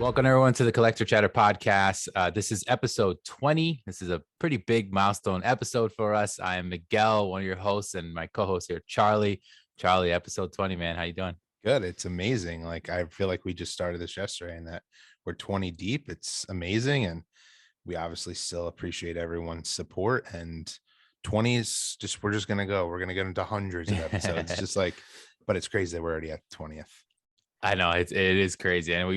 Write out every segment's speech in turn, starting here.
Welcome everyone to the Collector Chatter podcast. This is episode 20. This is a pretty big milestone episode for us. I am Miguel, one of your hosts, and my co-host here, Charlie. Charlie, episode 20, man. How you doing? Good. It's amazing. Like, I feel like we just started this yesterday and that we're 20 deep. It's amazing. And we obviously still appreciate everyone's support. And 20 is just, we're just going to go. We're going to get into hundreds of episodes. Just like, but it's crazy that we're already at the 20th. I know it is crazy, and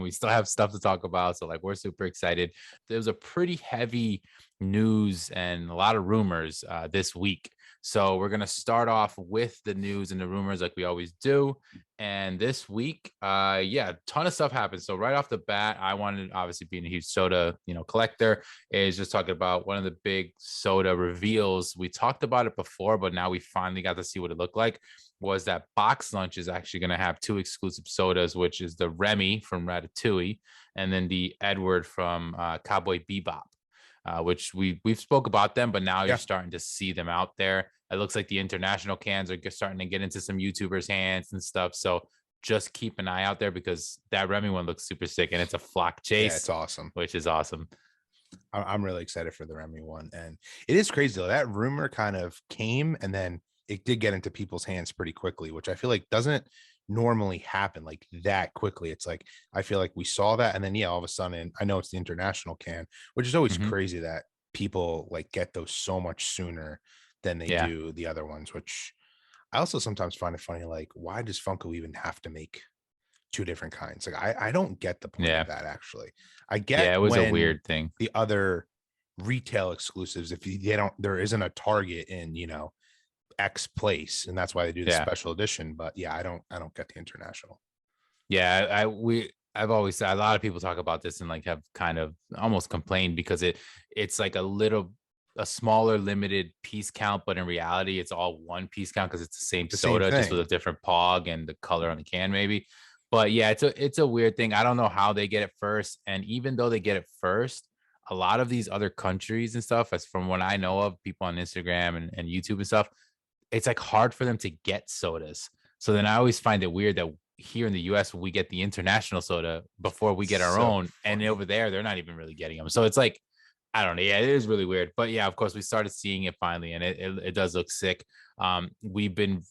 we still have stuff to talk about. So like, we're super excited. There was a pretty heavy news and a lot of rumors this week. So we're gonna start off with the news and the rumors like we always do. And this week, a ton of stuff happened. So right off the bat, I wanted, obviously being a huge soda, collector, is just talking about one of the big soda reveals. We talked about it before, but now we finally got to see what it looked like. Was that Box Lunch is actually going to have two exclusive sodas, which is the Remy from Ratatouille and then the Edward from Cowboy Bebop, which we've spoke about them, but now you're starting to see them out there. It looks like the international cans are starting to get into some YouTubers' hands and stuff. So just keep an eye out there because that Remy one looks super sick, and it's a flock chase. Yeah, it's awesome. Which is awesome. I'm really excited for the Remy one. And it is crazy though. That rumor kind of came and then it did get into people's hands pretty quickly, which I feel like doesn't normally happen like that quickly. It's like, I feel like we saw that. And then, all of a sudden, I know it's the international can, which is always crazy that people like get those so much sooner than they do the other ones, which I also sometimes find it funny. Like, why does Funko even have to make two different kinds? Like, I don't get the point of that, actually. I get it was a weird thing. The other retail exclusives, if there isn't a Target in, X place, and that's why they do the special edition. But I don't get the international. I've always said, a lot of people talk about this and like have kind of almost complained because it's like a smaller limited piece count, but in reality it's all one piece count because it's the same soda, just with a different pog and the color on the can maybe. But it's a weird thing. I don't know how they get it first, and even though they get it first, a lot of these other countries and stuff, as from what I know of, people on Instagram and YouTube and stuff, it's like hard for them to get sodas. So then I always find it weird that here in the US, we get the international soda before we get our own. And over there, they're not even really getting them. So it's like, I don't know. Yeah, it is really weird. But of course, we started seeing it finally, and it does look sick. We've been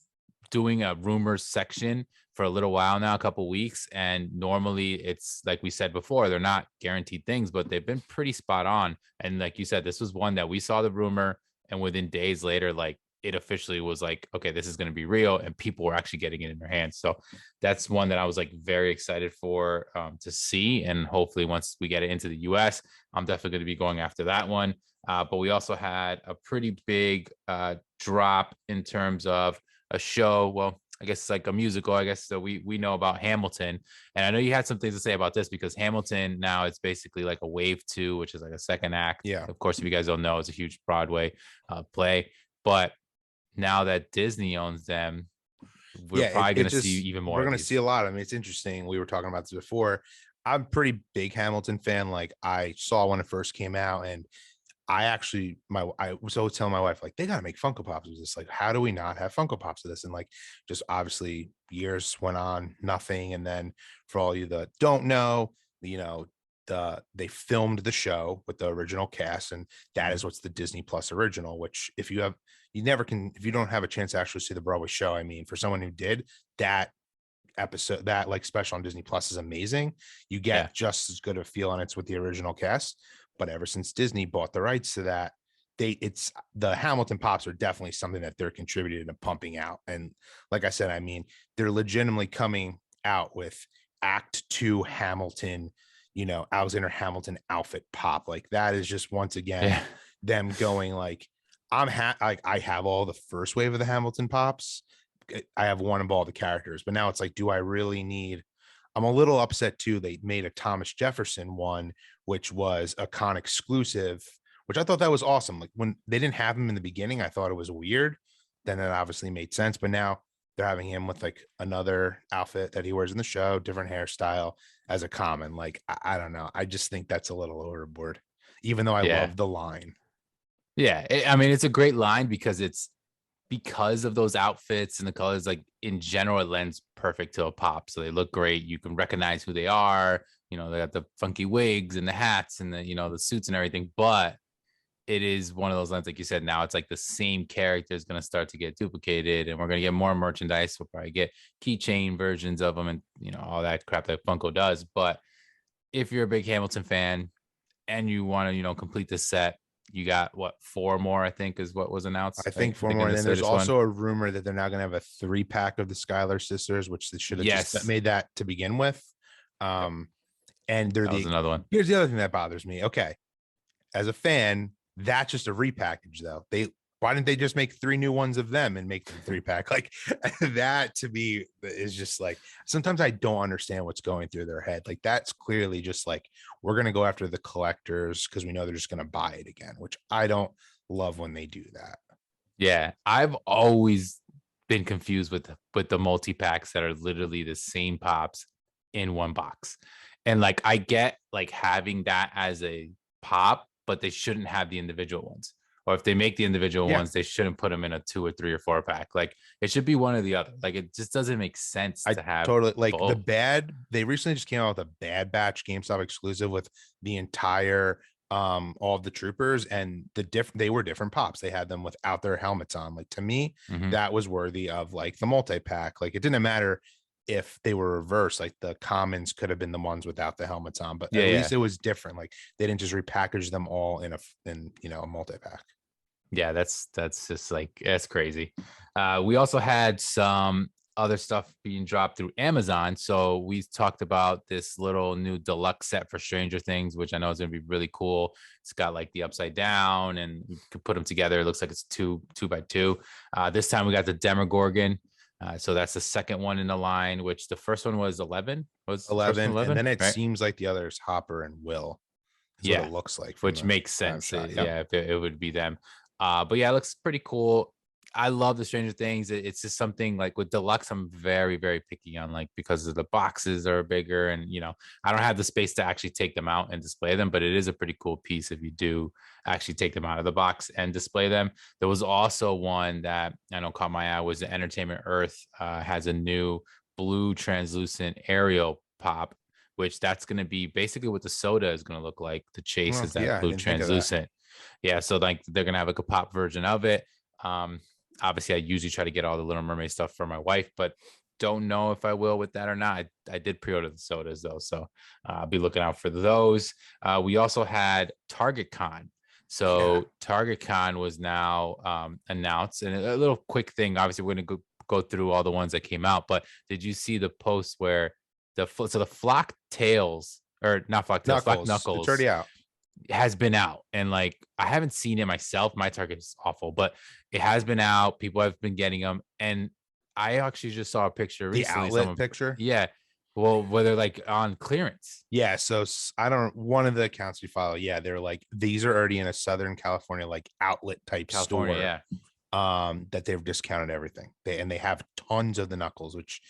doing a rumors section for a little while now, a couple weeks. And normally it's like we said before, they're not guaranteed things, but they've been pretty spot on. And like you said, this was one that we saw the rumor, and within days later, like, it officially was like, okay, this is going to be real, and people were actually getting it in their hands. So that's one that I was like very excited for to see. And hopefully once we get it into the US, I'm definitely going to be going after that one. But we also had a pretty big drop in terms of a show. Well, I guess it's like a musical, I guess. So we know about Hamilton. And I know you had some things to say about this because Hamilton now, it's basically like a wave 2, which is like a second act. Yeah. Of course, if you guys don't know, it's a huge Broadway play. But now that Disney owns them, we're probably going to see even more. We're going to see a lot. I mean, it's interesting. We were talking about this before. I'm a pretty big Hamilton fan. Like, I saw when it first came out, and I was always telling my wife, like, they got to make Funko Pops of this. Like, how do we not have Funko Pops of this? And like, just obviously years went on, nothing. And then for all you that don't know, they filmed the show with the original cast, and that is what's the Disney Plus original, which if you don't have a chance to actually see the Broadway show, I mean, for someone who did, that episode, that like special on Disney Plus is amazing. You get just as good a feel on it's with the original cast. But ever since Disney bought the rights to that, it's the Hamilton Pops are definitely something that they're contributing and pumping out. And like I said, I mean, they're legitimately coming out with Act 2 Hamilton, Alexander Hamilton outfit pop. Like, that is just once again them going like, I have all the first wave of the Hamilton Pops. I have one of all the characters, but now it's like, do I really need? I'm a little upset too. They made a Thomas Jefferson one, which was a con exclusive, which I thought that was awesome. Like, when they didn't have him in the beginning, I thought it was weird. Then it obviously made sense, but now they're having him with like another outfit that he wears in the show, different hairstyle as a common. Like, I don't know. I just think that's a little overboard, even though I love the line. Yeah, I mean, it's a great line because of those outfits and the colors. Like, in general, it lends perfect to a pop, so they look great. You can recognize who they are. they got the funky wigs and the hats and the suits and everything. But it is one of those lines, like you said, now it's like the same character is going to start to get duplicated, and we're going to get more merchandise. We'll probably get keychain versions of them and, all that crap that Funko does. But if you're a big Hamilton fan and you want to, complete the set, you got what, 4 more, I think is what was announced. I think 4 more. And then there's also a rumor that they're now going to have a 3-pack of the Skylar Sisters, which they should have just made that to begin with. And that was another one. Here's the other thing that bothers me. Okay. As a fan, that's just a repackage though. Why didn't they just make 3 new ones of them and make the 3-pack? Like that to me is just like, sometimes I don't understand what's going through their head. Like that's clearly just like, we're going to go after the collectors because we know they're just going to buy it again, which I don't love when they do that. Yeah. I've always been confused with the multi-packs that are literally the same pops in one box. And like, I get like having that as a pop, but they shouldn't have the individual ones. Or if they make the individual ones, they shouldn't put them in a 2 or 3 or 4-pack. Like it should be one or the other. Like it just doesn't make sense to have. Totally like both. They recently just came out with a Bad Batch GameStop exclusive with the entire all of the troopers, and they were different pops. They had them without their helmets on. Like to me, that was worthy of like the multi-pack. Like it didn't matter if they were reversed, like the commons could have been the ones without the helmets on, but at least it was different. Like they didn't just repackage them all in a multi-pack. Yeah, that's just like, that's crazy. We also had some other stuff being dropped through Amazon. So we talked about this little new deluxe set for Stranger Things, which I know is going to be really cool. It's got like the upside down and you could put them together. It looks like it's two by two. This time we got the Demogorgon. So that's the second one in the line, which the first one was 11. Was 11, and then it seems like the other is Hopper and Will. That's what it looks like, which makes sense. Yeah, it would be them. But yeah, it looks pretty cool. I love the Stranger Things. It's just something like with deluxe, I'm very, very picky on, like, because of the boxes are bigger and, I don't have the space to actually take them out and display them, but it is a pretty cool piece if you do actually take them out of the box and display them. There was also one that I know caught my eye was the Entertainment Earth has a new blue translucent aerial pop, which that's going to be basically what the soda is going to look like. The chase is that blue translucent. Yeah, so like they're going to have like a pop version of it. Obviously I usually try to get all the Little Mermaid stuff for my wife, but don't know if I will with that or not. I did pre-order the sodas though, so I'll be looking out for those. We also had TargetCon. So TargetCon was now announced, and a little quick thing. Obviously, we're going to go through all the ones that came out, but did you see the post where the flock tails, or not flock tails, flock knuckles, it's already out, has been out, and like I haven't seen it myself. My Target is awful, but it has been out. People have been getting them, and I actually just saw a picture recently. The outlet picture, well, whether like on clearance. Yeah, so one of the accounts we follow, they're like, these are already in a Southern California like outlet type store. That they've discounted everything. They have tons of the knuckles, which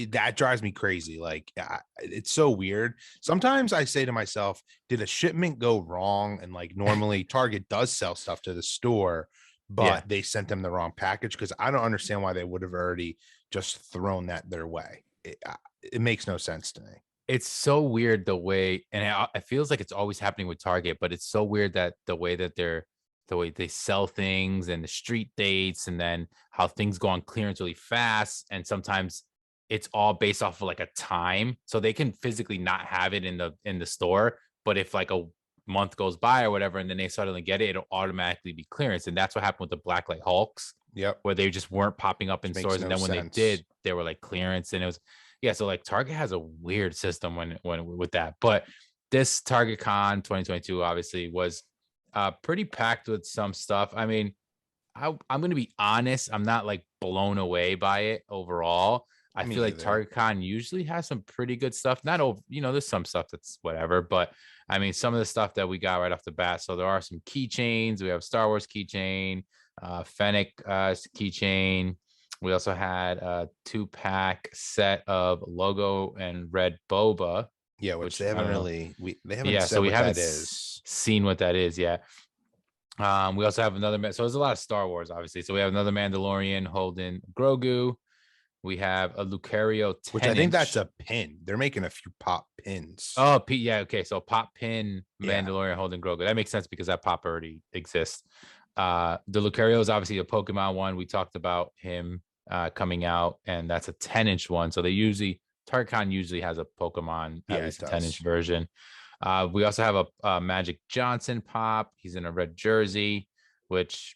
that drives me crazy. Like it's so weird. Sometimes I say to myself, did a shipment go wrong? And like normally Target does sell stuff to the store, but they sent them the wrong package, because I don't understand why they would have already just thrown that their way. It makes no sense to me. It's so weird the way, and it feels like it's always happening with Target, but it's so weird that the way they sell things and the street dates, and then how things go on clearance really fast. And sometimes it's all based off of like a time, so they can physically not have it in the store, but if like a month goes by or whatever and then they suddenly get it, it'll automatically be clearance. And that's what happened with the Blacklight Hulks, where they just weren't popping up in stores, and then when they did, they were like clearance. And it was so like Target has a weird system when with that. But this TargetCon 2022 obviously was pretty packed with some stuff. I mean, I'm gonna be honest, I'm not like blown away by it overall. I feel like TargetCon usually has some pretty good stuff. Not over, there's some stuff that's whatever, but I mean, some of the stuff that we got right off the bat. So there are some keychains. We have Star Wars keychain, Fennec keychain. We also had a 2-pack set of logo and red boba. Yeah, which they haven't really. They haven't. Yeah, said so we what haven't that is. seen what that is yet. We also have another. So there's a lot of Star Wars, obviously. So we have another Mandalorian holding Grogu. We have a Lucario 10 which I think that's inch. a pin. They're making a few pop pins. Oh, yeah, okay. So pop pin Yeah. Mandalorian holding Grogu. That makes sense because that pop already exists. The Lucario is obviously a Pokemon one. We talked about him coming out, and that's a 10-inch one. So they usually TargetCon usually has a Pokemon, at Yeah, least it a does. 10-inch version. We also have a Magic Johnson pop. He's in a red jersey, which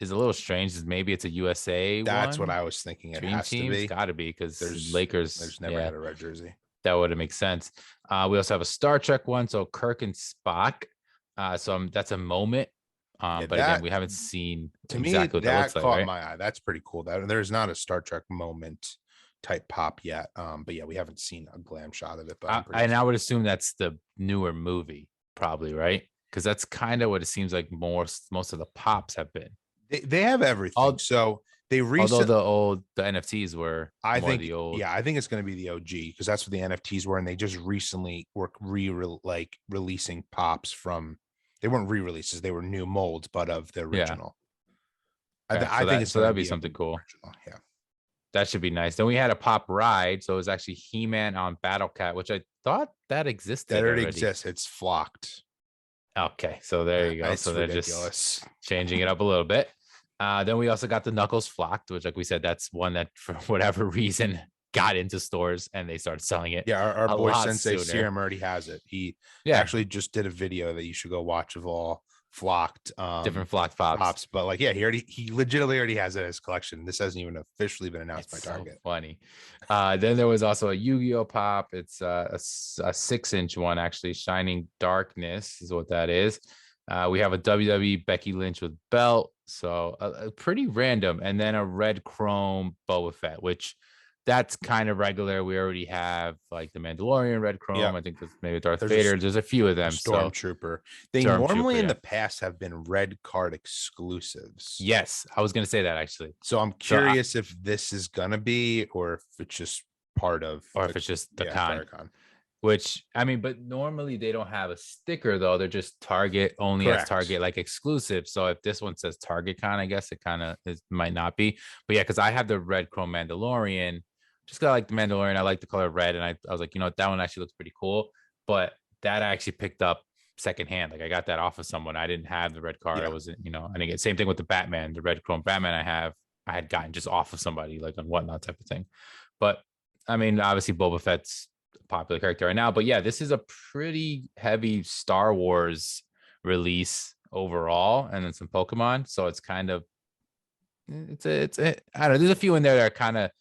is a little strange. Maybe it's a USA That's one. what I was thinking. It Dream has to Team's be. got to be because There's Lakers. never Yeah, had a red jersey. that would make sense. We also have a Star Trek one, so Kirk and Spock. That's a moment. Yeah, But again, we haven't seen to exactly me, what that looks that like, caught right? my eye. That's pretty cool. That there's not a Star Trek moment type pop yet. But yeah, we haven't seen a glam shot of it. But I'm pretty And I would assume that's the newer movie, probably, right? Because that's kind of what it seems like most of the pops have been. they have everything. So they although the NFTs were I more think the old. yeah, I think it's going to be the OG because that's what the NFTs were, and they just recently were releasing pops from. They weren't re-releases; they were new molds, but of the original. Okay, I think it's going to that'd be be something cool. Original. Yeah, that should be nice. Then we had a pop ride, so it was actually He-Man on Battle Cat, which I thought that existed. that already already exists. It's flocked. Okay, so there you go. It's So they're ridiculous. just changing it up a little bit. Then we also got the Knuckles flocked, which, like we said, that's one that for whatever reason got into stores and they started selling it. Yeah, our boy Sensei sooner. Serum already has it. He actually just did a video that you should go watch of all flocked different flocked pops. But like, yeah, he legitimately already has it in his collection. This hasn't even officially been announced by Target. So funny. Then there was also a Yu-Gi-Oh pop. It's a 6-inch one, actually. Shining Darkness is what that is. We have a WWE Becky Lynch with belt, so a pretty random, and then a red chrome Boba Fett, which that's kind of regular. We already have like the Mandalorian red chrome. Yep. I think there's maybe Darth Vader. There's a few of them. Stormtrooper. They normally in the past have been red card exclusives. Yes, I was going to say that actually. So I'm curious if this is gonna be, or if it's just part of, or if it's just the con. Which I mean, but normally they don't have a sticker though. They're just Target only. As Target like exclusive. So if this one says TargetCon, I guess it kind of might not be. But yeah, because I have the red chrome Mandalorian. Just got like the Mandalorian. I like the color red, and I was like, you know, that one actually looks pretty cool. But that I actually picked up secondhand. Like I got that off of someone. I didn't have the red card. I wasn't, you know, I didn't get same thing with the Batman, the red chrome Batman I had gotten just off of somebody, like on Whatnot type of thing. But I mean, obviously Boba Fett's a popular character right now. But yeah, this is a pretty heavy Star Wars release overall, and then some Pokemon. So it's kind of it's I don't know. There's a few in there that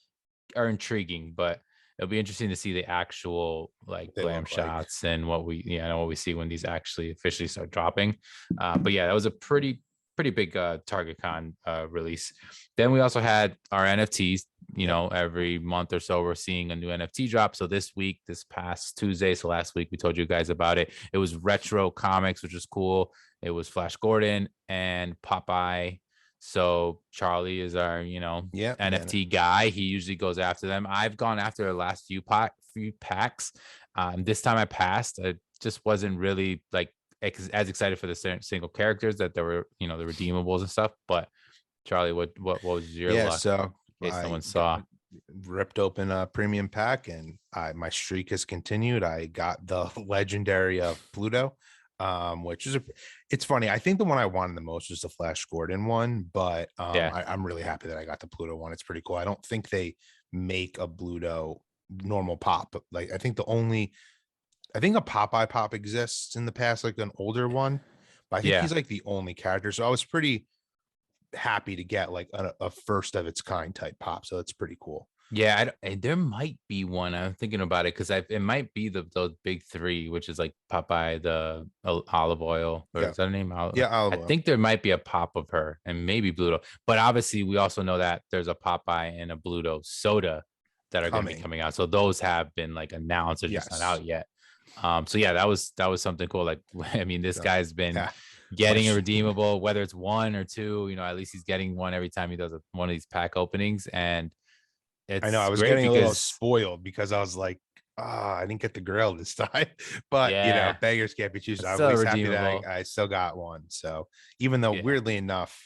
are intriguing, but it'll be interesting to see the actual like glam shots and what we see when these actually officially start dropping. But yeah, that was a pretty big TargetCon release. Then we also had our NFTs. You know, every month or so we're seeing a new NFT drop. So this past Tuesday, so last week we told you guys about it. It was Retro Comics, which is cool. It was Flash Gordon and Popeye. So Charlie is our, NFT guy. He usually goes after them. I've gone after the last few packs. This time I passed. I just wasn't really like as excited for the single characters that there were, the redeemables and stuff. But Charlie, what was your luck? So in case someone saw. Ripped open a premium pack, and my streak has continued. I got the legendary of Pluto. Which is it's funny. I think the one I wanted the most was the Flash Gordon one, but I'm really happy that I got the Pluto one. It's pretty cool. I don't think they make a Pluto normal pop, but like I think a Popeye pop exists in the past, like an older one, but I think he's like the only character. So I was pretty happy to get like a first of its kind type pop. So it's pretty cool. Yeah, there might be one. I'm thinking about it because it might be those big three, which is like Popeye, the olive oil, or is that her name? Olive oil. Think there might be a pop of her and maybe Bluto. But obviously, we also know that there's a Popeye and a Bluto soda that are going to be coming out. So those have been like announced. They're just not out yet. So yeah, that was something cool. Like, I mean, this guy's been getting a redeemable, whether it's one or two. At least he's getting one every time he does one of these pack openings. And I know I was getting a little spoiled because I was like, I didn't get the grill this time, but beggars can't be choosers. I was happy that I still got one. So even though weirdly enough,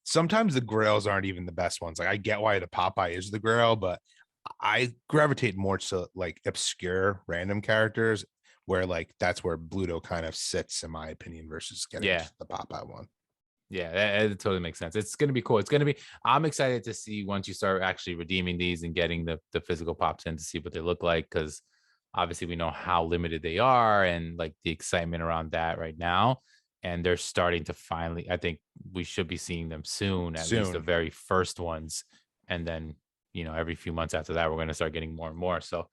sometimes the grails aren't even the best ones. Like I get why the Popeye is the grail, but I gravitate more to like obscure random characters where like that's where Bluto kind of sits in my opinion versus getting Yeah. just the Popeye one. Yeah, that totally makes sense. It's going to be cool. It's going to be, I'm excited to see once you start actually redeeming these and getting the physical pops in to see what they look like. Cause obviously we know how limited they are and like the excitement around that right now. And they're starting to finally, I think we should be seeing them soon, at least the Soon. very first ones. And then, every few months after that, we're going to start getting more and more. So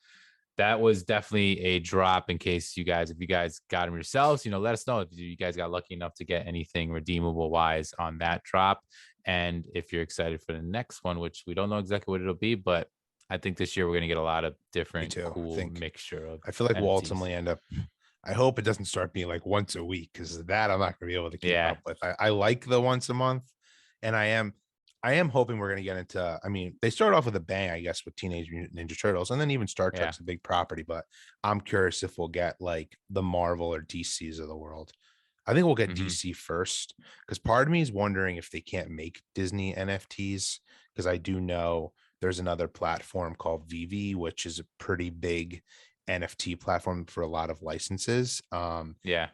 that was definitely a drop in case if you guys got them yourselves, let us know if you guys got lucky enough to get anything redeemable wise on that drop. And if you're excited for the next one, which we don't know exactly what it'll be, but I think this year we're going to get a lot of different cool mixture of I feel like NFTs. we'll ultimately end up, I hope it doesn't start being like once a week because that I'm not going to be able to keep up with. I like the once a month, and I am hoping we're going to get into, I mean, they start off with a bang, I guess, with Teenage Mutant Ninja Turtles, and then even Star Trek's a big property, but I'm curious if we'll get like the Marvel or DCs of the world. I think we'll get DC first because part of me is wondering if they can't make Disney NFTs because I do know there's another platform called Vv, which is a pretty big NFT platform for a lot of licenses.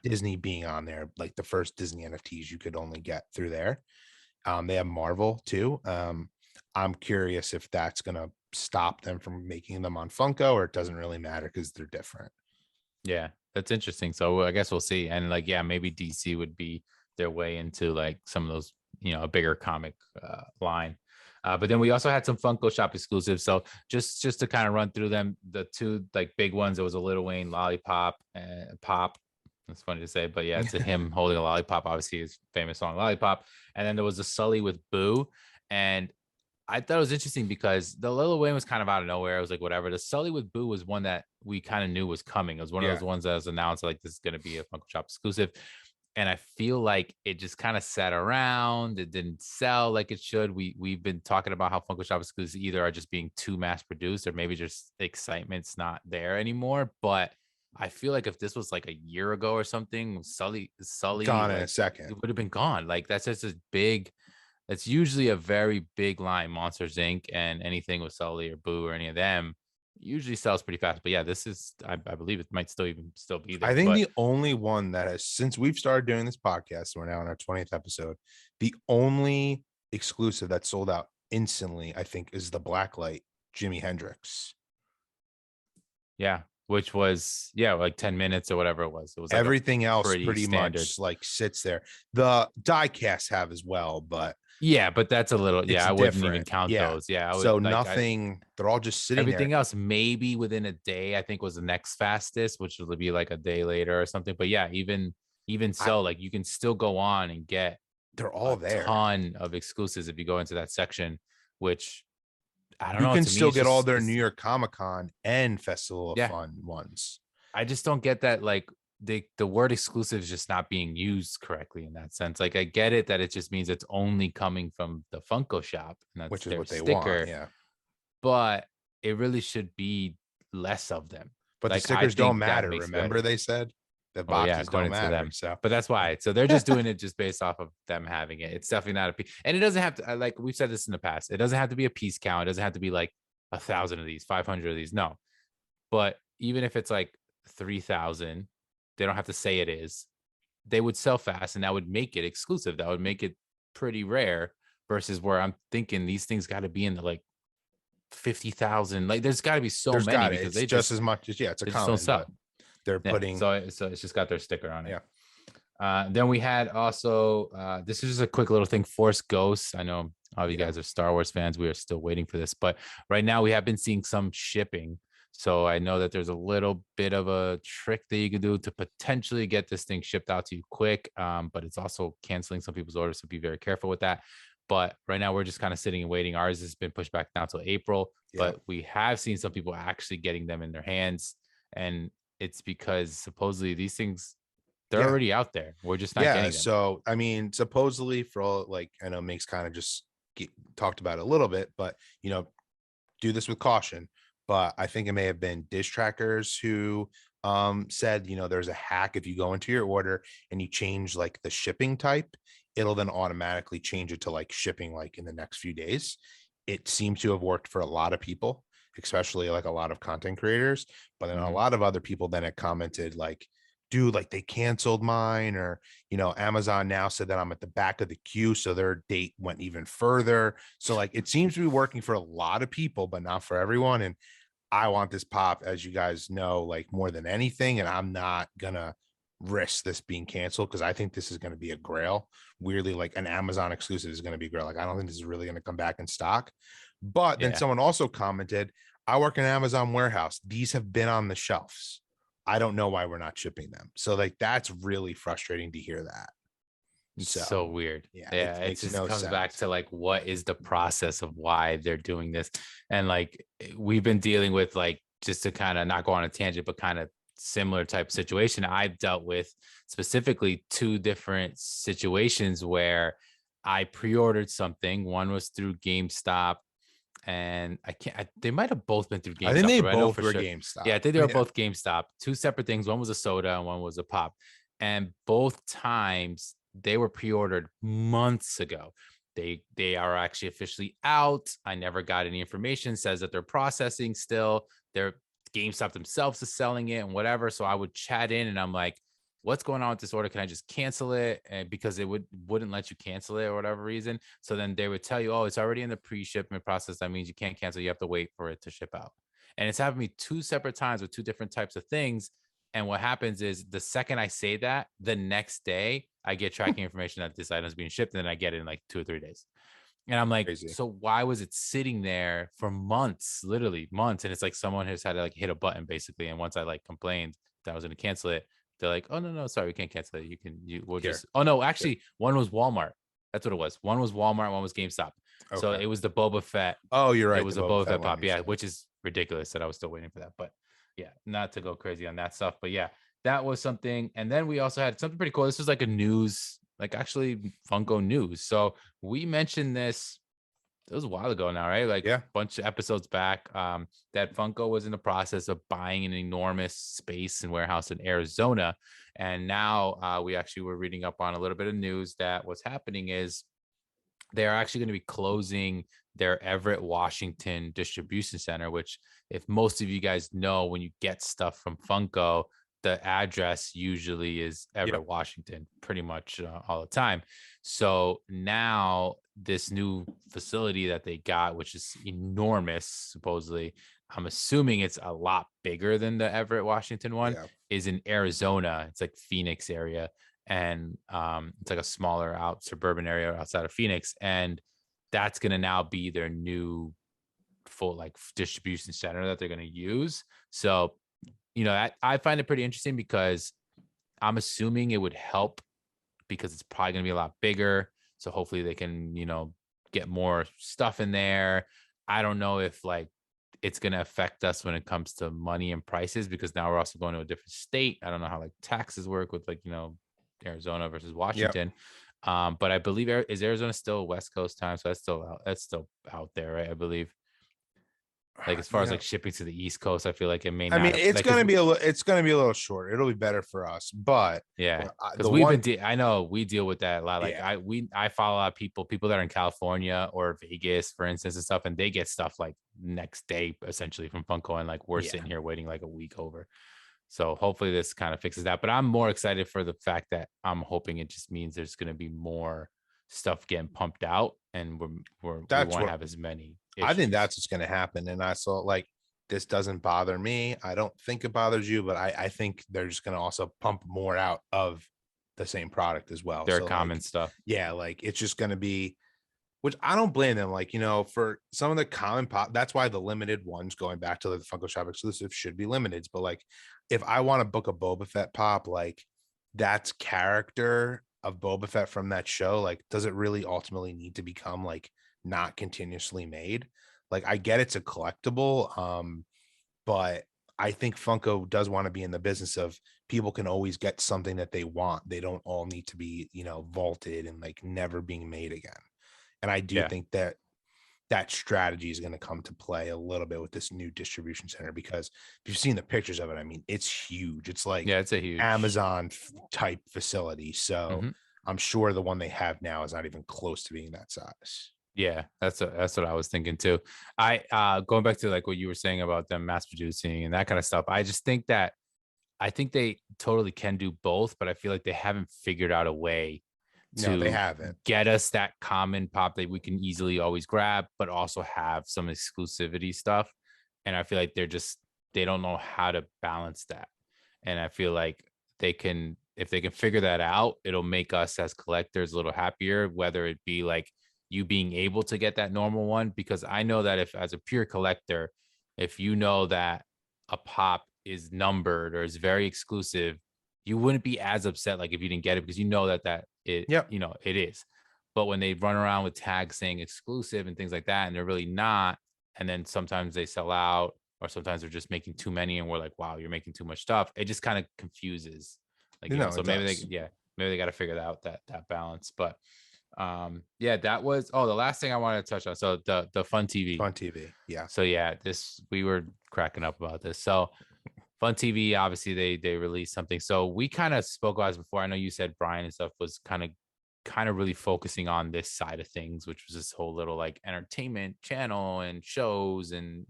Disney being on there, like the first Disney NFTs you could only get through there. They have Marvel too. I'm curious if that's gonna stop them from making them on Funko, or it doesn't really matter because they're different. Yeah, that's interesting. So I guess we'll see. And like, yeah, maybe DC would be their way into like some of those, a bigger comic line. But then we also had some Funko Shop exclusives. So just to kind of run through them, the two like big ones, there was a Lil Wayne Lollipop and Pop. It's funny to say, but yeah, it's him holding a lollipop. Obviously, his famous song Lollipop. And then there was a Sully with Boo. And I thought it was interesting because the Lil Wayne was kind of out of nowhere. I was like, whatever. The Sully with Boo was one that we kind of knew was coming. It was one of those ones that was announced like this is going to be a Funko Shop exclusive. And I feel like it just kind of sat around. It didn't sell like it should. We've been talking about how Funko Shop exclusives either are just being too mass produced or maybe just the excitement's not there anymore. But I feel like if this was like a year ago or something, Sully Gone in like, a second. it would have been gone. Like that's just a big. It's usually a very big line, Monsters Inc. and anything with Sully or Boo or any of them usually sells pretty fast. But yeah, this is I believe it might still be there. I think but the only one that has, since we've started doing this podcast, we're now in our 20th episode, the only exclusive that sold out instantly, I think, is the Blacklight Jimi Hendrix. Yeah, which was like 10 minutes or whatever it was. It was like everything else pretty standard. much like sits there. The die casts have as well, but yeah, but that's a little I wouldn't even count those. So nothing, they're all just sitting everything there. else maybe within a day, I think was the next fastest, which would be like a day later or something. But yeah, even so, like you can still go on and get they're all there. Ton of exclusives if you go into that section, which I don't know. You can still get all their New York Comic-Con and Festival of Fun ones. I just don't get that. Like the word exclusive is just not being used correctly in that sense. Like I get it that it just means it's only coming from the Funko Shop, and that's which is their what they sticker. Want. Yeah, but it really should be less of them. But like, the stickers don't matter. Remember, they said the boxes don't matter. Them. So, but that's why. So they're just doing it just based off of them having it. It's definitely not a piece, and it doesn't have to. Like we've said this in the past, it doesn't have to be a piece count. It doesn't have to be like 1,000 of these, 500 of these. No, but even if it's like 3,000, they don't have to say it is. They would sell fast, and that would make it exclusive. That would make it pretty rare. Versus where I'm thinking these things got to be in the like 50,000. Like there's got to be so many because they just as much as it's a common. They're putting so it's just got their sticker on it. Yeah. Then we had also this is just a quick little thing. Force Ghosts. I know all of you guys are Star Wars fans. We are still waiting for this, but right now we have been seeing some shipping. So I know that there's a little bit of a trick that you can do to potentially get this thing shipped out to you quick. But it's also canceling some people's orders, so be very careful with that. But right now we're just kind of sitting and waiting. Ours has been pushed back down till April, but we have seen some people actually getting them in their hands, and it's because supposedly these things they're already out there. We're just not getting them. So I mean, supposedly for all, like I know Mink's kind of just talked about it a little bit, but do this with caution. But I think it may have been Dish Trackers who said, there's a hack if you go into your order and you change like the shipping type, it'll then automatically change it to like shipping like in the next few days. It seems to have worked for a lot of people, especially like a lot of content creators. But then a lot of other people then had commented like, dude, like they canceled mine, or, you know, Amazon now said that I'm at the back of the queue, so their date went even further. So like it seems to be working for a lot of people, but not for everyone. And I want this pop, as you guys know, like more than anything. And I'm not gonna risk this being canceled because I think this is going to be a grail. Weirdly, like an Amazon exclusive is going to be a grail. Like I don't think this is really going to come back in stock. But then someone also commented, I work in an Amazon warehouse. These have been on the shelves. I don't know why we're not shipping them. So like that's really frustrating to hear that. It's so weird. Yeah, It just comes back to like, what is the process of why they're doing this? And like we've been dealing with, like, just to kind of not go on a tangent, but kind of similar type situation. I've dealt with specifically 2 different situations where I pre-ordered something. One was through GameStop, and they might have both been through GameStop. I think they but both for were sure. GameStop. Yeah, I think they were both GameStop. 2 separate things. One was a soda and one was a pop. And both times they were pre-ordered months ago. They are actually officially out. I never got any information. Says that they're processing still. They're GameStop themselves is selling it and whatever. So I would chat in and I'm like, what's going on with this order? Can I just cancel it? And because it wouldn't let you cancel it or whatever reason. So then they would tell you, oh, it's already in the pre-shipment process. That means you can't cancel. You have to wait for it to ship out. And it's happened me 2 separate times with 2 different types of things. And what happens is the second I say that, the next day I get tracking information that this item is being shipped, and then I get it in like 2 or 3 days. And I'm like, crazy. So why was it sitting there for months, literally months? And it's like someone has had to like hit a button basically. And once I like complained that I was going to cancel it, they're like, oh, no, sorry, we can't cancel it. We'll just, oh no, actually one was Walmart. That's what it was. One was Walmart, one was GameStop. Okay. So it was the Boba Fett. Oh, you're right. It was a Boba Fett pop. Yeah, which is ridiculous that I was still waiting for that. But yeah, not to go crazy on that stuff. But yeah, that was something. And then we also had something pretty cool. This was like a news, like actually Funko news. So we mentioned this, it was a while ago now, right? Like a bunch of episodes back, that Funko was in the process of buying an enormous space and warehouse in Arizona. And now we actually were reading up on a little bit of news that what's happening is they're actually going to be closing their Everett, Washington distribution center, which if most of you guys know, when you get stuff from Funko, the address usually is Everett, Washington, pretty much all the time. So now this new facility that they got, which is enormous, supposedly, I'm assuming it's a lot bigger than the Everett, Washington one, is in Arizona. It's like Phoenix area. And it's like a smaller suburban area outside of Phoenix. And that's going to now be their new full like distribution center that they're going to use. So, you know, I find it pretty interesting because I'm assuming it would help because it's probably going to be a lot bigger. So hopefully they can, you know, get more stuff in there. I don't know if like it's going to affect us when it comes to money and prices, because now we're also going to a different state. I don't know how like taxes work with like, you know, Arizona versus Washington. But I believe is Arizona still West Coast time? So that's still out there, right? I believe. Like as far as like shipping to the East Coast, I feel like it may not. I mean, it's like, gonna be it's gonna be a little short. It'll be better for us, but yeah, because I know we deal with that a lot. Like I follow a lot of people that are in California or Vegas, for instance, and stuff, and they get stuff like next day essentially from Funko, and like we're sitting here waiting like a week over. So hopefully this kind of fixes that. But I'm more excited for the fact that I'm hoping it just means there's going to be more stuff getting pumped out, and we won't have as many issues. I think that's what's going to happen. And I saw like, this doesn't bother me. I don't think it bothers you, but I think they're just going to also pump more out of the same product as well. Their common stuff. Yeah. Like it's just going to be, which I don't blame them. Like, you know, for some of the common pop, that's why the limited ones, going back to the Funko Shop exclusive, should be limited. But like, if I want to book a Boba Fett pop, like that's character of Boba Fett from that show, like, does it really ultimately need to become like not continuously made? Like, I get it's a collectible, but I think Funko does want to be in the business of people can always get something that they want. They don't all need to be, you know, vaulted and like never being made again. And I do think that that strategy is going to come to play a little bit with this new distribution center, because if you've seen the pictures of it, I mean, it's huge. It's like it's a huge Amazon type facility. So I'm sure the one they have now is not even close to being that size. Yeah, that's what I was thinking too. I going back to like what you were saying about them mass producing and that kind of stuff. I think they totally can do both, but I feel like they haven't figured out a way No, they to haven't. get us that common pop that we can easily always grab, but also have some exclusivity stuff. And I feel like they don't know how to balance that. And I feel like if they can figure that out, it'll make us as collectors a little happier, whether it be like you being able to get that normal one. Because I know that if as a pure collector, if you know that a pop is numbered or is very exclusive, you wouldn't be as upset like if you didn't get it, because you know that Yep. it is. But when they run around with tags saying exclusive and things like that, and they're really not, and then sometimes they sell out, or sometimes they're just making too many, and we're like, wow, you're making too much stuff. It just kind of confuses, like, so It maybe does. maybe they got to figure out that balance. But yeah, that was the last thing I wanted to touch on. So the Fun TV. Fun TV. Yeah. So yeah, we were cracking up about this. So Fun TV, obviously they released something. So we kind of spoke about this before. I know you said Brian and stuff was kind of really focusing on this side of things, which was this whole little like entertainment channel and shows and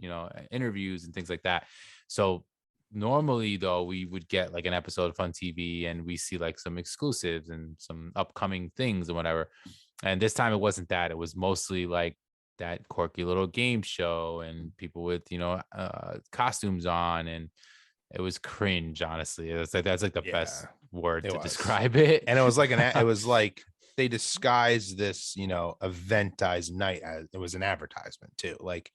interviews and things like that. So normally though, we would get like an episode of Fun TV and we see like some exclusives and some upcoming things and whatever. And this time it wasn't that. It was mostly like that quirky little game show and people with costumes on, and it was cringe, honestly. That's like the best word to describe it. And it was like it was like they disguised this, eventized night as it was an advertisement too. Like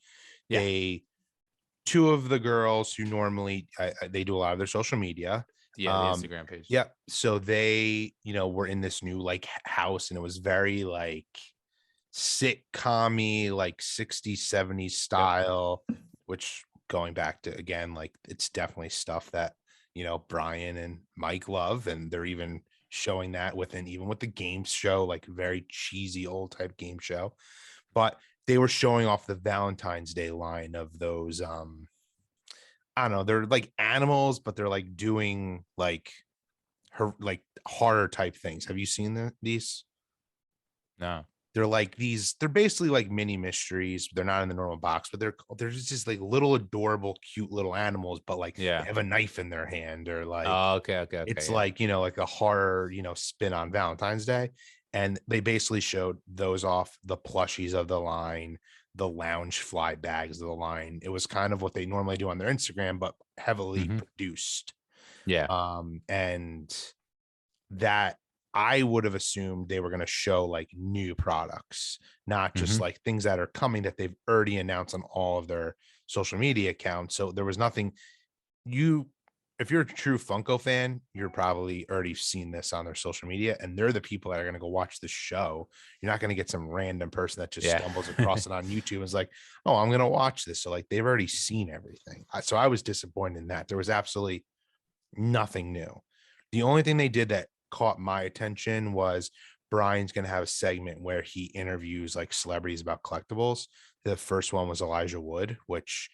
two of the girls who normally they do a lot of their social media. The Instagram page. Yeah. So they, were in this new like house, and it was very like sitcom-y, like 60s, 70s style, which going back to again, like it's definitely stuff that Brian and Mike love, and they're even showing that even with the game show, like very cheesy old type game show. But they were showing off the Valentine's Day line of those I don't know, they're like animals, but they're like doing like horror type things. Have you seen these? No. They're basically like mini mysteries. They're not in the normal box, but they're just like little adorable, cute little animals, but like they have a knife in their hand, or like okay. It's like, like a horror, spin on Valentine's Day. And they basically showed those off, the plushies of the line, the lounge fly bags of the line. It was kind of what they normally do on their Instagram, but heavily produced. Yeah. And that I would have assumed they were going to show like new products, not just like things that are coming that they've already announced on all of their social media accounts. So there was nothing if you're a true Funko fan, you're probably already seen this on their social media, and they're the people that are going to go watch the show. You're not going to get some random person that just stumbles across it on YouTube and is like, oh, I'm going to watch this. So like they've already seen everything. So I was disappointed in that. There was absolutely nothing new. The only thing they did that caught my attention was Brian's going to have a segment where he interviews like celebrities about collectibles. The first one was Elijah Wood, which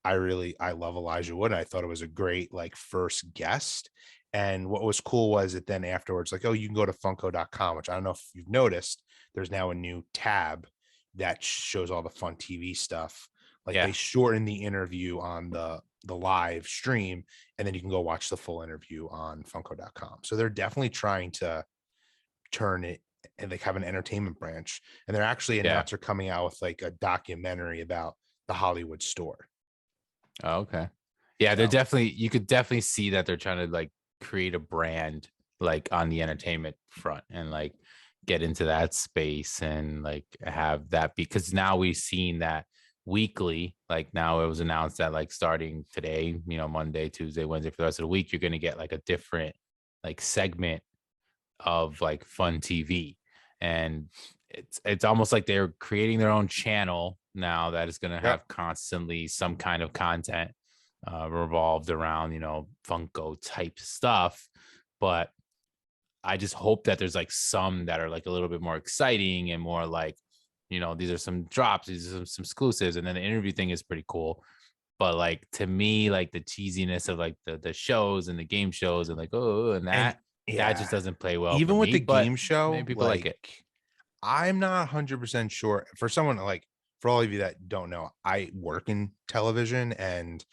I love Elijah Wood. I thought it was a great like first guest. And what was cool was it then afterwards, like, oh, you can go to funko.com, which I don't know if you've noticed, there's now a new tab that shows all the Fun TV stuff. Like they shortened the interview on the live stream, and then you can go watch the full interview on funko.com. So they're definitely trying to turn it and like have an entertainment branch. And they're actually announced they're coming out with like a documentary about the Hollywood store. Oh, okay. Yeah, you could definitely see that they're trying to like create a brand like on the entertainment front and like get into that space and like have that, because now we've seen that weekly. Like now it was announced that like starting today, Monday, Tuesday, Wednesday, for the rest of the week, you're going to get like a different like segment of like Fun TV. And it's almost like they're creating their own channel now that is going to have constantly some kind of content revolved around Funko type stuff. But I just hope that there's like some that are like a little bit more exciting and more like, these are some drops, these are some exclusives, and then the interview thing is pretty cool. But like to me, like the cheesiness of like the shows and the game shows and like and that that just doesn't play well even for with me, the but game show, maybe people like it. like I'm not 100% sure. For someone like, for all of you that don't know, I work in television, and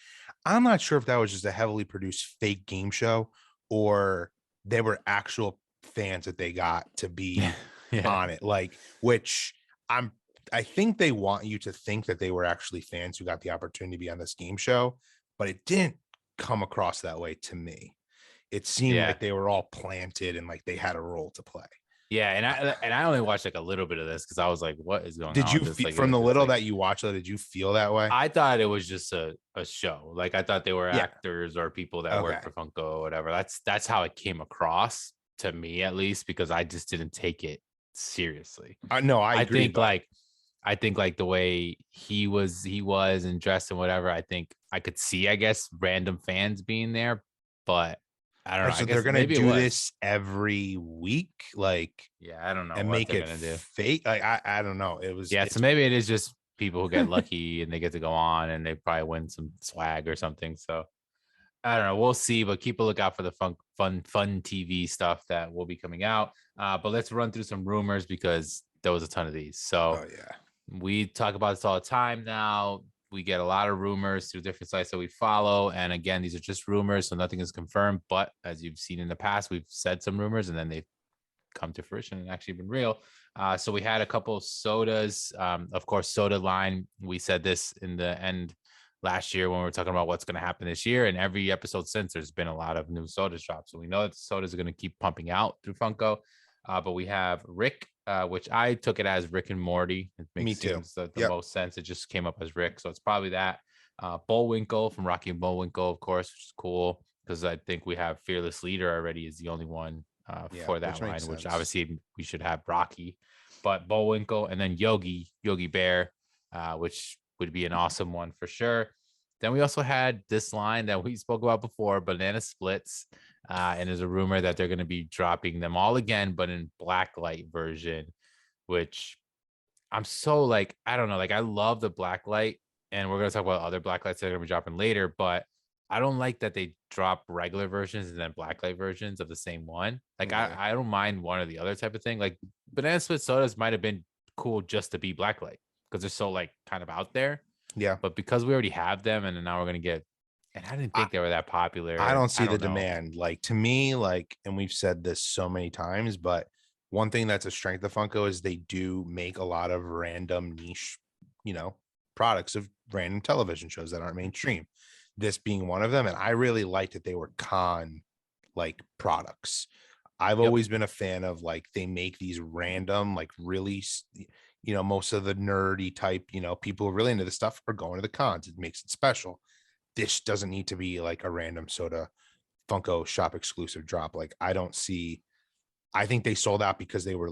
I'm not sure if that was just a heavily produced fake game show or they were actual fans that they got to be Yeah. on it. Like, which I think they want you to think that they were actually fans who got the opportunity to be on this game show, but it didn't come across that way to me. It seemed Yeah. like they were all planted and like they had a role to play. Yeah, and I only watched like a little bit of this because I was like, "What is going Did on you with this?" Like, from the it's little like that you watched, did you feel that way? I thought it was just a show. Like I thought they were Yeah. actors or people that Okay. work for Funko or whatever. That's how it came across to me, at least, because I just didn't take it seriously. No, I I agree. think like the way he was and dressed and whatever, I think I could see, I guess, random fans being there, but I don't know. So I they're guess gonna maybe it do was. this every week, like, Yeah, I don't know and what make they're it gonna do. fake. Like, I don't know. Yeah, so maybe it is just people who get lucky and they get to go on and they probably win some swag or something. So I don't know. We'll see, but keep a lookout for the fun TV stuff that will be coming out. But let's run through some rumors because there was a ton of these. So oh yeah, we talk about this all the time now. We get a lot of rumors through different sites that we follow. And again, these are just rumors, so nothing is confirmed. But as you've seen in the past, we've said some rumors and then they've come to fruition and actually been real. So we had a couple sodas. Of course, soda line. We said this in the end last year when we were talking about what's going to happen this year. And every episode since, there's been a lot of new soda drops. So we know that the sodas are going to keep pumping out through Funko. But we have Rick, which I took it as Rick and Morty. It me makes too. the most sense. It just came up as Rick. So it's probably that. Bullwinkle from Rocky and Bullwinkle, of course, which is cool because I think we have Fearless Leader already is the only one for that line, which obviously we should have Rocky, but Bullwinkle, and then Yogi Bear, which would be an awesome one for sure. Then we also had this line that we spoke about before, Banana Splits, and there's a rumor that they're going to be dropping them all again, but in blacklight version, which I'm so like, I don't know, like I love the blacklight, and we're going to talk about other blacklights that are going to be dropping later, but I don't like that they drop regular versions and then blacklight versions of the same one. Like I don't mind one or the other type of thing. Like Banana Split Sodas might have been cool just to be blacklight because they're so like kind of out there. Yeah. But because we already have them and now we're gonna get, and I didn't think they were that popular. I don't see the know. demand. Like to me, like, and we've said this so many times, but one thing that's a strength of Funko is they do make a lot of random niche, products of random television shows that aren't mainstream. This being one of them, and I really liked that they were con like products. I've always been a fan of like they make these random, like really, most of the nerdy type, people really into the stuff are going to the cons. It makes it special. This doesn't need to be like a random soda Funko shop exclusive drop. Like I think they sold out because they were,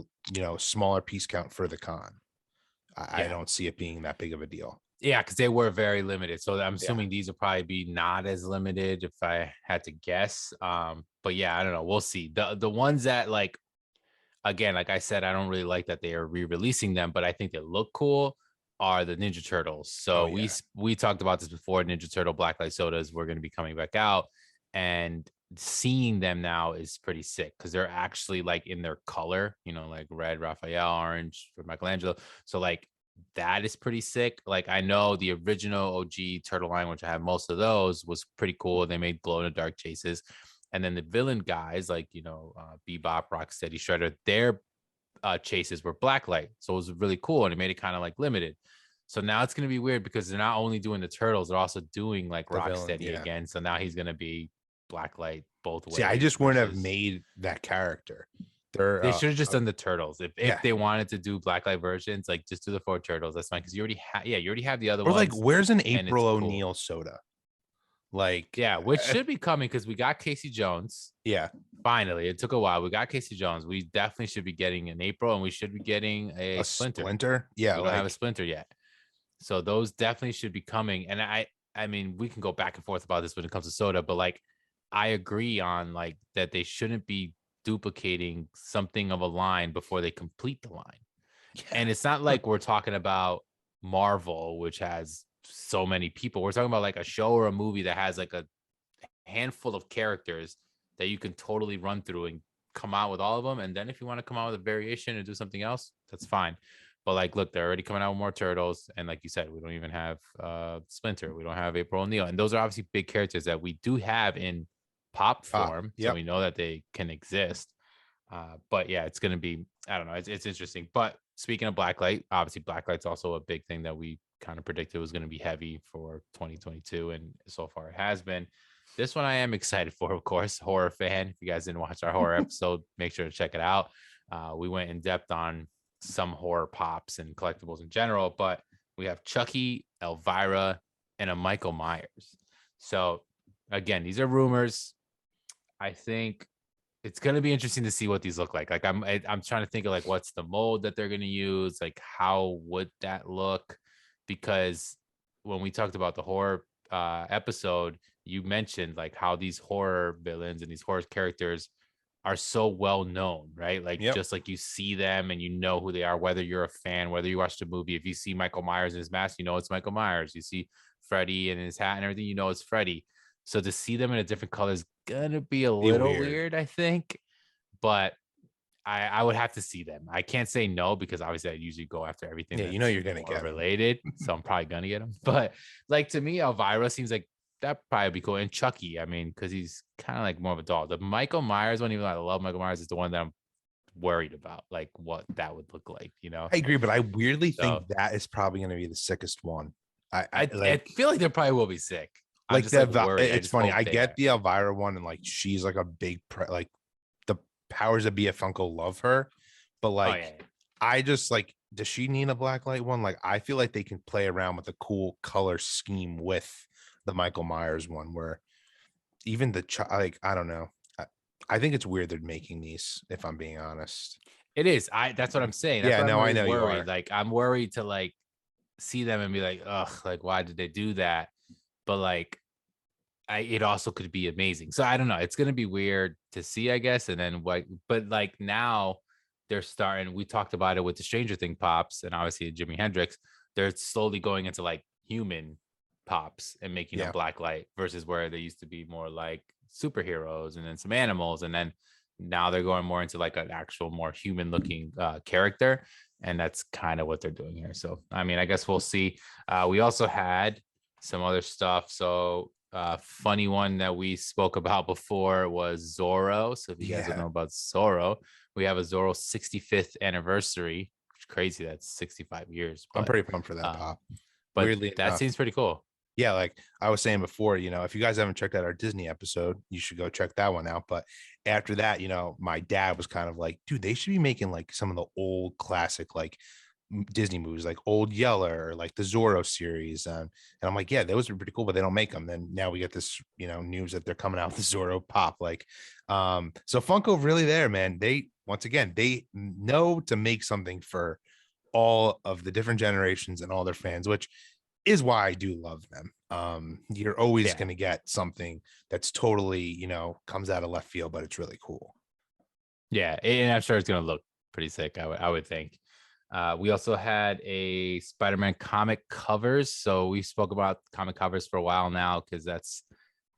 smaller piece count for the con. I don't see it being that big of a deal. Yeah, because they were very limited. So I'm assuming these will probably be not as limited if I had to guess. But yeah, I don't know. We'll see. The ones that like, again, like I said, I don't really like that they are re-releasing them, but I think they look cool are the Ninja Turtles. So we talked about this before. Ninja Turtle Blacklight Sodas were going to be coming back out, and seeing them now is pretty sick because they're actually like in their color, like red Raphael, orange for Michelangelo. So like that is pretty sick. Like I know the original OG Turtle line, which I have most of those, was pretty cool. They made glow in the dark chases, and then the villain guys like Bebop, Rocksteady, Shredder, their chases were blacklight, so it was really cool, and it made it kind of like limited. So now it's gonna be weird because they're not only doing the turtles, they're also doing like Rocksteady again. So now he's gonna be blacklight both ways. See, I just wouldn't have made that character. They should have just done the turtles. If they wanted to do blacklight versions, like just do the 4 turtles. That's fine because you already have the other ones. Or like, where's an April cool. O'Neil soda? Like, yeah, which should be coming because we got Casey Jones. Yeah, finally, it took a while. We got Casey Jones. We definitely should be getting an April, and we should be getting a Splinter. Yeah, we don't have a Splinter yet, so those definitely should be coming. And I mean, we can go back and forth about this when it comes to soda, but like, I agree on like that they shouldn't be duplicating something of a line before they complete the line. Yeah. And it's not like we're talking about Marvel, which has so many people. We're talking about like a show or a movie that has like a handful of characters that you can totally run through and come out with all of them, and then if you want to come out with a variation and do something else, that's fine. But like, look, they're already coming out with more turtles, and like you said, we don't even have Splinter, we don't have April O'Neil, and those are obviously big characters that we do have in pop form, so we know that they can exist. But yeah, it's gonna be, I don't know, it's interesting. But speaking of Blacklight, obviously Blacklight's also a big thing that we kind of predicted was going to be heavy for 2022, and so far it has been. This one I am excited for, of course. Horror fan. If you guys didn't watch our horror episode, make sure to check it out. We went in depth on some horror pops and collectibles in general, but we have Chucky, Elvira, and a Michael Myers. So again, these are rumors. I think it's going to be interesting to see what these look like. Like I'm trying to think of like what's the mold that they're going to use, like how would that look? Because when we talked about the horror episode, you mentioned like how these horror villains and these horror characters are so well known, right? Like just like you see them and you know who they are, whether you're a fan, whether you watch the movie. If you see Michael Myers in his mask, you know it's Michael Myers. You see Freddy in his hat and everything, you know it's Freddy. So to see them in a different color is gonna be a little weird, I think. But I would have to see them. I can't say no because obviously I usually go after everything. Yeah, you know you're gonna get related, so I'm probably gonna get them. But like to me, Elvira seems like that probably be cool. And Chucky, I mean, because he's kind of like more of a doll. The Michael Myers one, even though I love Michael Myers, is the one that I'm worried about, like what that would look like. You know, I agree, but I weirdly think that is probably gonna be the sickest one. I feel like there probably will be sick. Like it's funny. I get the Elvira one, and like she's like a big like the powers that be at Funko love her, but like I just like, does she need a blacklight one? Like I feel like they can play around with a cool color scheme with the Michael Myers one, where even the like I don't know. I think it's weird they're making these. If I'm being honest, it is. That's what I'm saying. That's no, I know worried. You are. Like I'm worried to like see them and be like, ugh, like why did they do that? But like it also could be amazing. So I don't know. It's gonna be weird to see, I guess. And then what? But like now they're starting. We talked about it with the Stranger Thing pops, and obviously Jimi Hendrix. They're slowly going into like human pops and making a black light versus where they used to be more like superheroes and then some animals, and then now they're going more into like an actual more human looking character, and that's kind of what they're doing here. So I mean, I guess we'll see. We also had some other stuff. So funny one that we spoke about before was Zorro. So if you guys don't know about Zorro, we have a Zorro 65th anniversary. Which crazy, that's 65 years. But, I'm pretty pumped for that pop. But weirdly that seems pretty cool. Yeah, like I was saying before, you know, if you guys haven't checked out our Disney episode, you should go check that one out. But after that, you know, my dad was kind of like, dude, they should be making like some of the old classic like Disney movies, like Old Yeller or like the Zorro series. And I'm like, yeah, those are pretty cool, but they don't make them. Then now we get this, you know, news that they're coming out with the Zorro pop. Like, so Funko really there, man. They, once again, they know to make something for all of the different generations and all their fans, which is why I do love them. You're always going to get something that's totally, you know, comes out of left field, but it's really cool. Yeah, and I'm sure it's going to look pretty sick. I would think. We also had a Spider-Man comic covers. So we spoke about comic covers for a while now because that's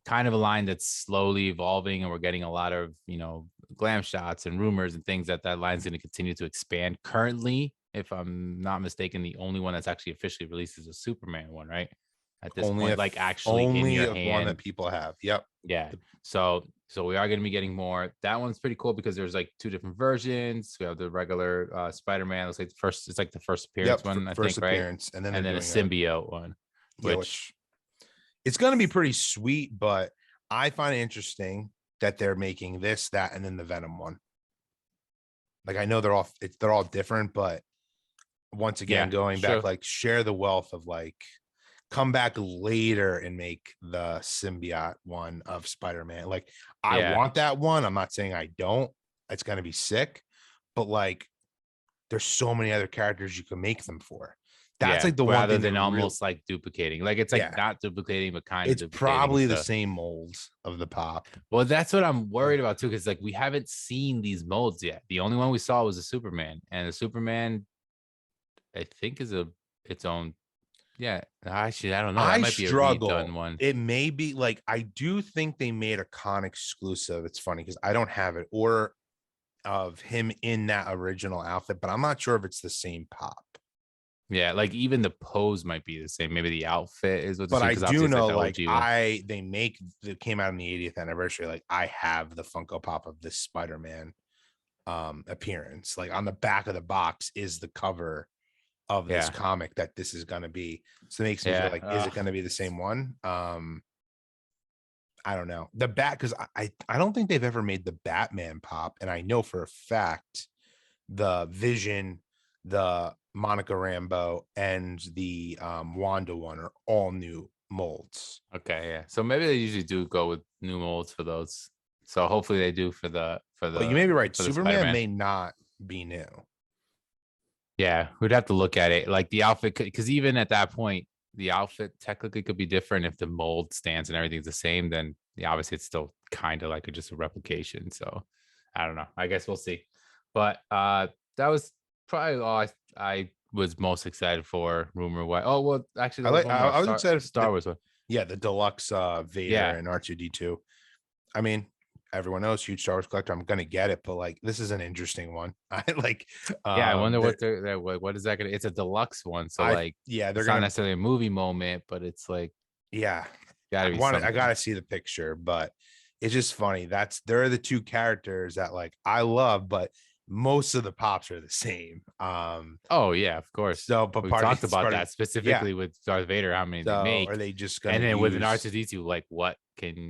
kind of a line that's slowly evolving, and we're getting a lot of, you know, glam shots and rumors and things that line's going to continue to expand. Currently, if I'm not mistaken, the only one that's actually officially released is a Superman one, right? At this point, like actually in your hand, one that people have. Yep. Yeah. So we are going to be getting more. That one's pretty cool because there's like two different versions. We have the regular Spider-Man. It's like the first appearance one, I think, appearance, right? And then a symbiote one, which it's going to be pretty sweet. But I find it interesting that they're making this, that, and then the Venom one. Like I know they're all different, but once again, going back, like share the wealth of like come back later and make the symbiote one of Spider-Man. Like I want that one. I'm not saying I don't. It's going to be sick, but like there's so many other characters you can make them for. That's like the one rather than almost like duplicating. Like it's like not duplicating, but kind of. It's probably the same molds of the pop. Well, that's what I'm worried about too, because like we haven't seen these molds yet. The only one we saw was a Superman, and the Superman, I think, is its own. Yeah, actually, I don't know. That might be a redone one. It may be like I do think they made a con exclusive. It's funny because I don't have it, or of him in that original outfit, but I'm not sure if it's the same pop. Yeah, like even the pose might be the same. Maybe the outfit is what's the But same I because obviously do it's like know, the like OG one. it came out on the 80th anniversary. Like I have the Funko Pop of this Spider-Man appearance. Like on the back of the box is the cover of this Yeah, comic that this is gonna be. So it makes me feel yeah. like, is it gonna be the same one? I don't know. The bat, because I don't think they've ever made the Batman pop, and I know for a fact the Vision, the Monica Rambeau, and the Wanda one are all new molds. Okay, yeah. So maybe they usually do go with new molds for those. So hopefully they do for the But you may be right. Superman Spider-Man. may not be new. Yeah, we'd have to look at it. Like the outfit, because even at that point, the outfit technically could be different if the mold stance and everything's the same. Then yeah, obviously it's still kind of like just a replication. So I don't know. I guess we'll see. But that was probably all I was most excited for. Rumor wise. Oh well, actually there was one more I was excited for Star Wars one. yeah, the deluxe Vader Yeah, and R2D2. I mean, everyone knows, huge Star Wars collector. I'm gonna get it, but like this is an interesting one. I like yeah. I wonder they're- what is that gonna? It's a deluxe one, so I like yeah, they're it's not gonna necessarily a movie moment, but it's like yeah. gotta be I something. gotta see the picture, but it's just funny. They're the two characters that like I love, but most of the pops are the same. Oh yeah, of course. So but We part talked of about part of that yeah. specifically with Darth Vader, how many they So are make, they just and gonna then with an use R2D2, like what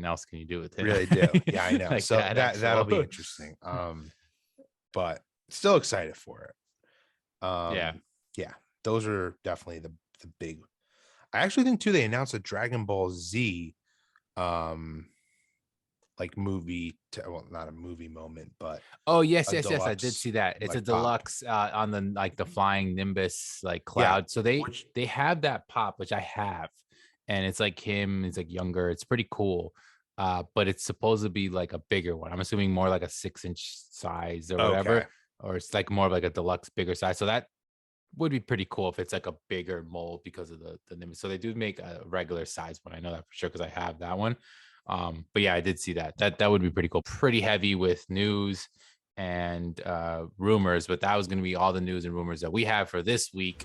else can you do with him? really do? Yeah, I know. Like So that that'll be actual. interesting. But still excited for it. Yeah. Yeah, those are definitely the big. I actually think too they announced a Dragon Ball Z um like movie well, not a movie moment, but Oh yes, a yes. I did deluxe see that. It's a like pop. deluxe on the like the flying Nimbus like Yeah, cloud. So they which they have that pop, which I have, and it's like him. It's like younger. It's pretty cool. But it's supposed to be like a bigger one. I'm assuming more like a 6-inch size or okay. whatever, or it's like more of like a deluxe bigger size. So that would be pretty cool if it's like a bigger mold because of the Nimbus. So they do make a regular size one. I know that for sure because I have that one. But yeah, I did see that. That would be pretty cool. Pretty heavy with news and rumors, but that was going to be all the news and rumors that we have for this week.